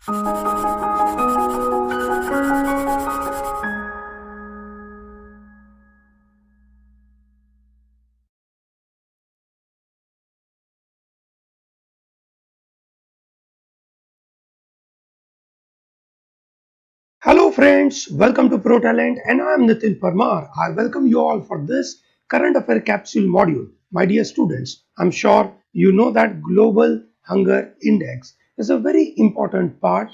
Hello friends, welcome to Pro Talent and I am Nitin Parmar. I welcome you all for this current affair capsule module. My dear students, I'm sure you know that Global Hunger Index is a very important part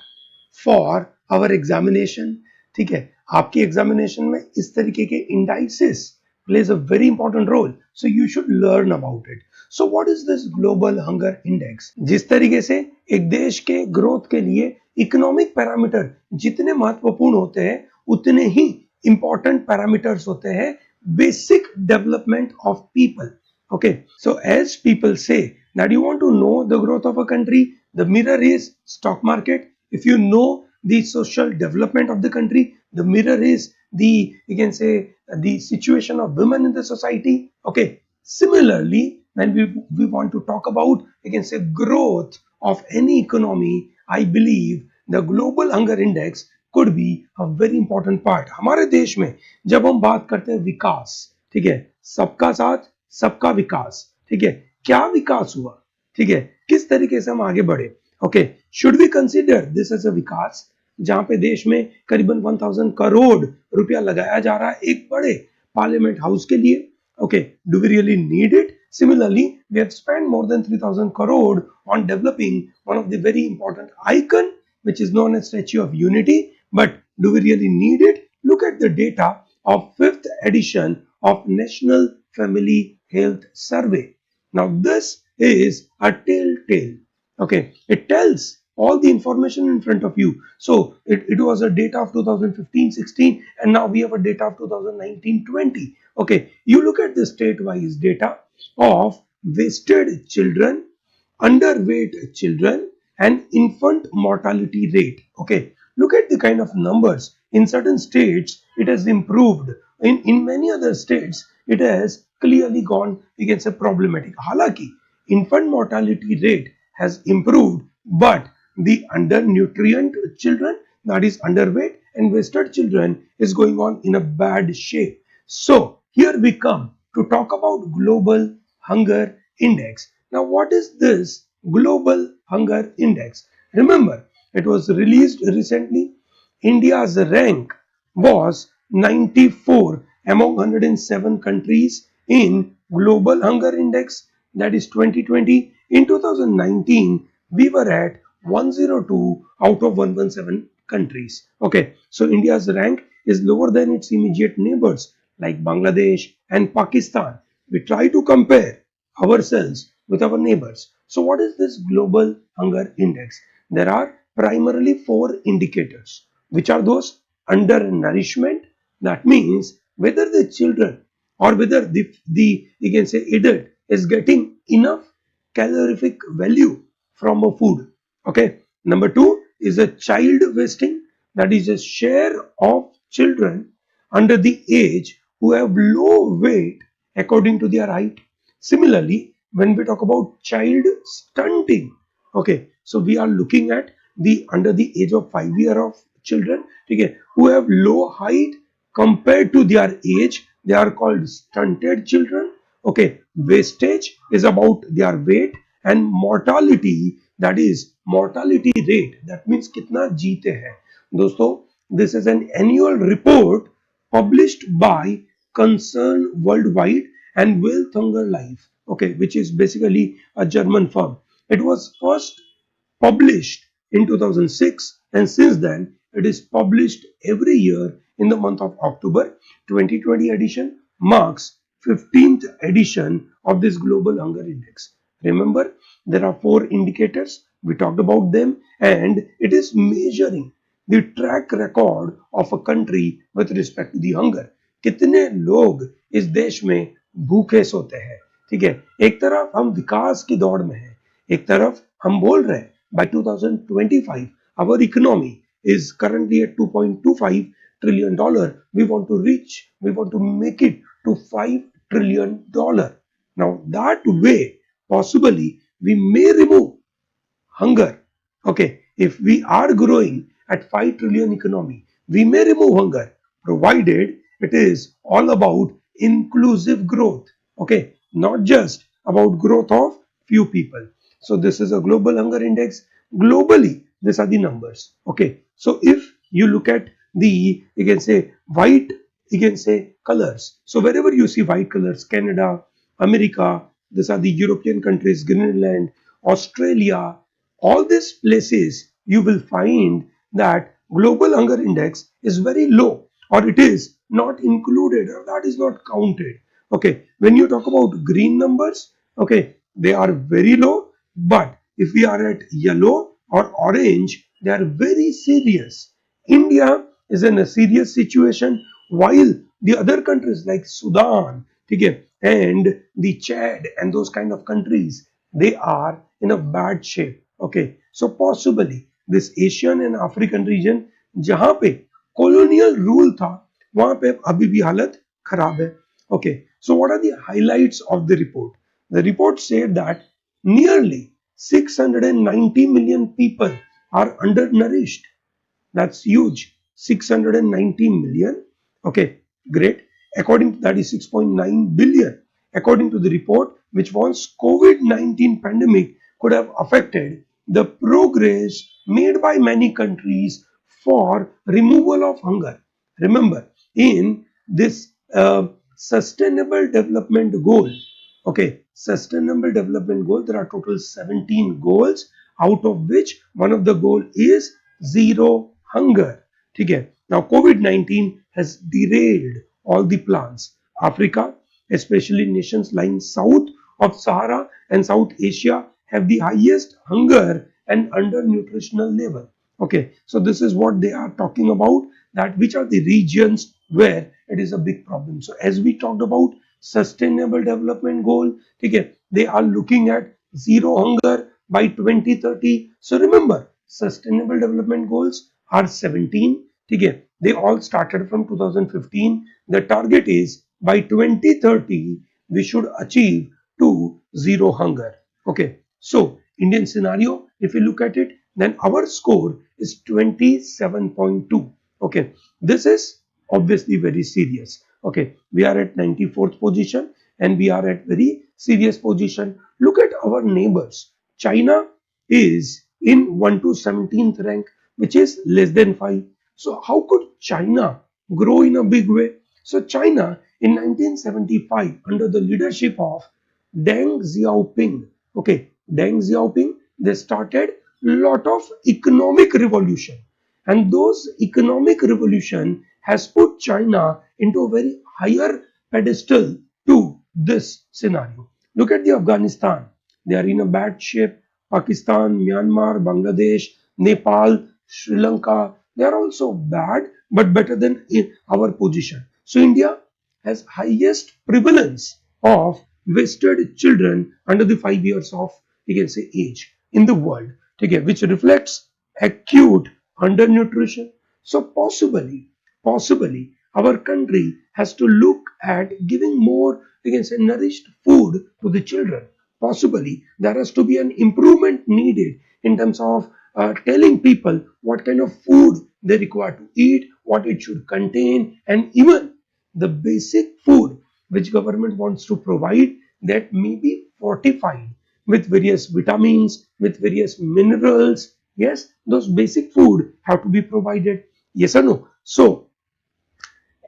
for our examination. ठीक है, आपकी examination में इस तरीके के indices plays a very important role, so you should learn about it. So what is this global hunger index? जिस तरीके से एक देश के ग्रोथ के लिए इकोनॉमिक पैरामीटर जितने महत्वपूर्ण होते हैं उतने ही इंपॉर्टेंट पैरामीटर्स होते हैं basic development of people. Okay, so as people say that you want to know the growth of a country, the mirror is stock market. If you know the social development of the country, the mirror is the, you can say, the situation of women in the society. Okay, similarly, when we want to talk about, you can say, growth of any economy, I believe the global hunger index could be a very important part. हमारे देश में जब हम बात करते हैं विकास, ठीक है, सबका साथ सबका विकास, ठीक है, क्या विकास हुआ, ठीक है, किस तरीके से हम आगे बढ़े. Okay, should we consider this as a विकास जहां पे देश में करीबन 1000 करोड़ रुपया लगाया जा रहा है एक बड़े पार्लियामेंट हाउस के लिए. Okay, do we really need it? Similarly, we have spent more than 3000 crore on developing one of the very important icon which is known as Statue of Unity. But do we really need it? Look at the data of 5th edition of National Family Health Survey. Now this is a telltale. Okay, it tells all the information in front of you. So it was a data of 2015-16 and now we have a data of 2019-20. Okay, you look at the state-wise data of wasted children, underweight children, and infant mortality rate. Okay, look at the kind of numbers. In certain states it has improved, in many other states it has clearly gone, you can say, problematic. Halaki infant mortality rate has improved, but the undernutrient children, that is underweight and wasted children, is going on in a bad shape. So here we come to talk about global hunger index. Now what is this global hunger index? Remember, it was released recently. India's rank was 94 among 107 countries in global hunger index, that is 2020. In 2019 we were at 102 out of 117 countries. Okay, so India's rank is lower than its immediate neighbors like Bangladesh and Pakistan. We try to compare ourselves with our neighbors. So what is this global hunger index? There are primarily four indicators. Which are those? Undernourishment, that means whether the children or whether the you can say adult is getting enough calorific value from a food. Okay, number two is a child wasting, that is a share of children under the age who have low weight according to their height. Similarly, when we talk about child stunting, okay, so we are looking at the under the age of 5 year of children, okay, who have low height compared to their age, they are called stunted children. Okay, wastage is about their weight, and mortality, that is mortality rate, that means कितना जीते हैं. दोस्तों, this is an annual report published by Concern Worldwide and Wealth Hunger Life, okay, which is basically a German firm. It was first published in 2006 and since then it is published every year in the month of October. 2020 edition marks 15th edition of this global hunger index. Remember, there are four indicators, we talked about them, and it is measuring the track record of a country with respect to the hunger. कितने लोग इस देश में भूखे सोते हैं. ठीक है, एक तरफ हम विकास की दौड़ में हैं, एक तरफ हम बोल रहे हैं by 2025 our economy is currently at 2.25 trillion dollar. We want to reach, we want to make it to 5 trillion dollar. Now that way possibly we may remove hunger, okay, if we are growing at 5 trillion economy, we may remove hunger provided it is all about inclusive growth. Okay, not just about growth of few people. So this is a global hunger index. Globally, these are the numbers. Okay, so if you look at the, you can say white, you can say colors. So wherever you see white colors, Canada, America, these are the European countries, Greenland, Australia, all these places you will find that global hunger index is very low, or it is not included, or that is not counted. Okay, when you talk about green numbers, okay, they are very low, but if we are at yellow or orange, they are very serious. India is in a serious situation, while the other countries like Sudan, okay, and the Chad and those kind of countries, they are in a bad shape. Okay, so possibly this Asian and African region जहाँ पे colonial rule था वहाँ पे अभी भी हालत खराब है. Okay, so what are the highlights of the report? The report said that nearly 690 million people are undernourished. That's huge. 690 million. Okay, great. According to that is 6.9 billion. According to the report, which once COVID-19 pandemic could have affected the progress made by many countries for removal of hunger. Remember, in this sustainable development goal, okay, sustainable development goal, there are total 17 goals, out of which one of the goal is zero hunger. Okay. Now COVID-19 has derailed all the plans. Africa, especially nations lying south of Sahara and South Asia, have the highest hunger and undernutritional level. Okay, so this is what they are talking about, that which are the regions where it is a big problem. So as we talked about sustainable development goal, okay, they are looking at zero hunger by 2030. So remember, sustainable development goals are 17. Okay, they all started from 2015. The target is by 2030 we should achieve to zero hunger. Okay, so Indian scenario, if you look at it, then our score is 27.2. Okay, this is obviously very serious. Okay, we are at 94th position and we are at very serious position. Look at our neighbors. China is in 1 to 17th rank, which is less than 5. So how could China grow in a big way? So China in 1975, under the leadership of Deng Xiaoping, okay, Deng Xiaoping, they started lot of economic revolution, and those economic revolution has put China into a very higher pedestal to this scenario. Look at the Afghanistan. They are in a bad shape. Pakistan, Myanmar, Bangladesh, Nepal, Sri Lanka, they are also bad, but better than in our position. So India has highest prevalence of wasted children under the 5 years of, you can say, age in the world, okay, which reflects acute undernutrition. So possibly our country has to look at giving more, you can say, nourished food to the children. Possibly there has to be an improvement needed in terms of telling people what kind of food they require to eat, what it should contain, and even the basic food which government wants to provide, that may be fortified with various vitamins, with various minerals. Yes, those basic food have to be provided. Yes or no? So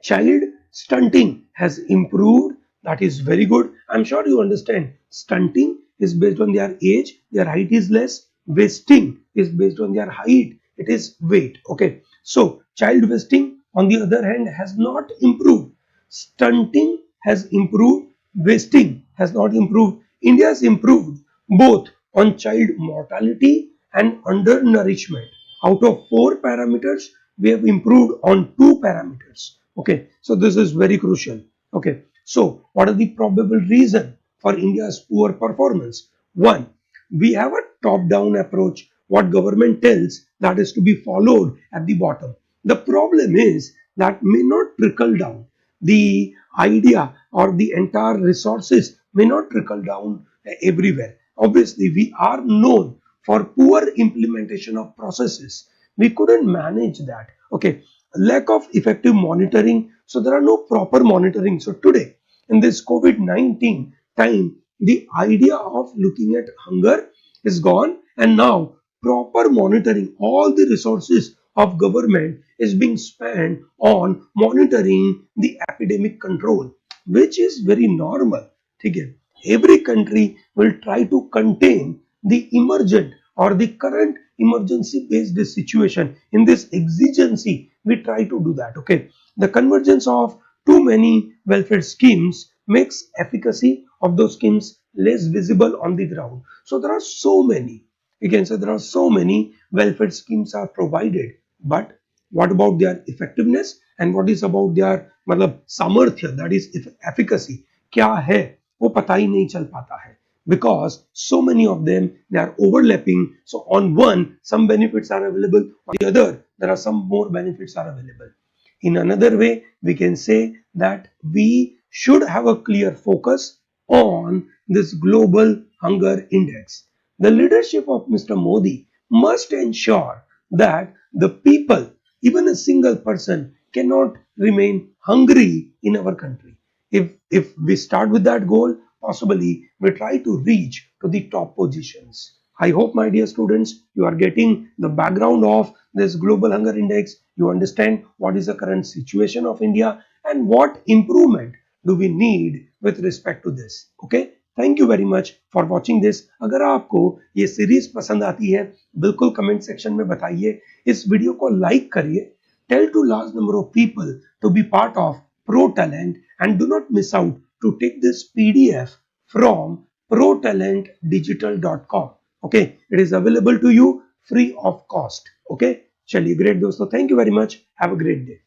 child stunting has improved. That is very good. I'm sure you understand. Stunting is based on their age, their height is less. Wasting is based on their height, it is weight. Okay, so child wasting on the other hand has not improved. Stunting has improved, wasting has not improved. India has improved both on child mortality and undernourishment. Out of four parameters, we have improved on two parameters. Okay, so this is very crucial. Okay, so what are the probable reason for India's poor performance? One, we have a top-down approach. What government tells, that is to be followed at the bottom. The problem is that may not trickle down. The idea or the entire resources may not trickle down everywhere. Obviously, we are known for poor implementation of processes. We couldn't manage that. Okay, lack of effective monitoring, so there are no proper monitoring. So today in this COVID-19 time, the idea of looking at hunger is gone, and now proper monitoring, all the resources of government is being spent on monitoring the epidemic control, which is very normal. ठीक है, every country will try to contain the emergent or the current emergency based situation. In this exigency, we try to do that. Okay, the convergence of too many welfare schemes makes efficacy of those schemes less visible on the ground. So there are so many, you can say there are so many welfare schemes are provided, but what about their effectiveness and what is about their मतलब सामर्थ्य, that is efficacy क्या है, वो पता ही नहीं चल पाता है, because so many of them they are overlapping. So on one some benefits are available, on the other there are some more benefits are available. In another way, we can say that we should have a clear focus on this global hunger index. The leadership of Mr. Modi must ensure that the people, even a single person, cannot remain hungry in our country. If we start with that goal, possibly we try to reach to the top positions. I hope, my dear students, you are getting the background of this global hunger index. You understand what is the current situation of India and what improvement do we need with respect to this. Okay, thank you very much for watching this. अगर आपको ये series पसंद आती है, बिल्कुल comment section में बताइए, इस वीडियो को लाइक करिए, tell to large number of people to be part of Pro Talent, and do not miss out to take this PDF from protalentdigital.com. Okay, it is available to you free of cost. Okay, चलिए, great दोस्तों, thank you very much, have a great day.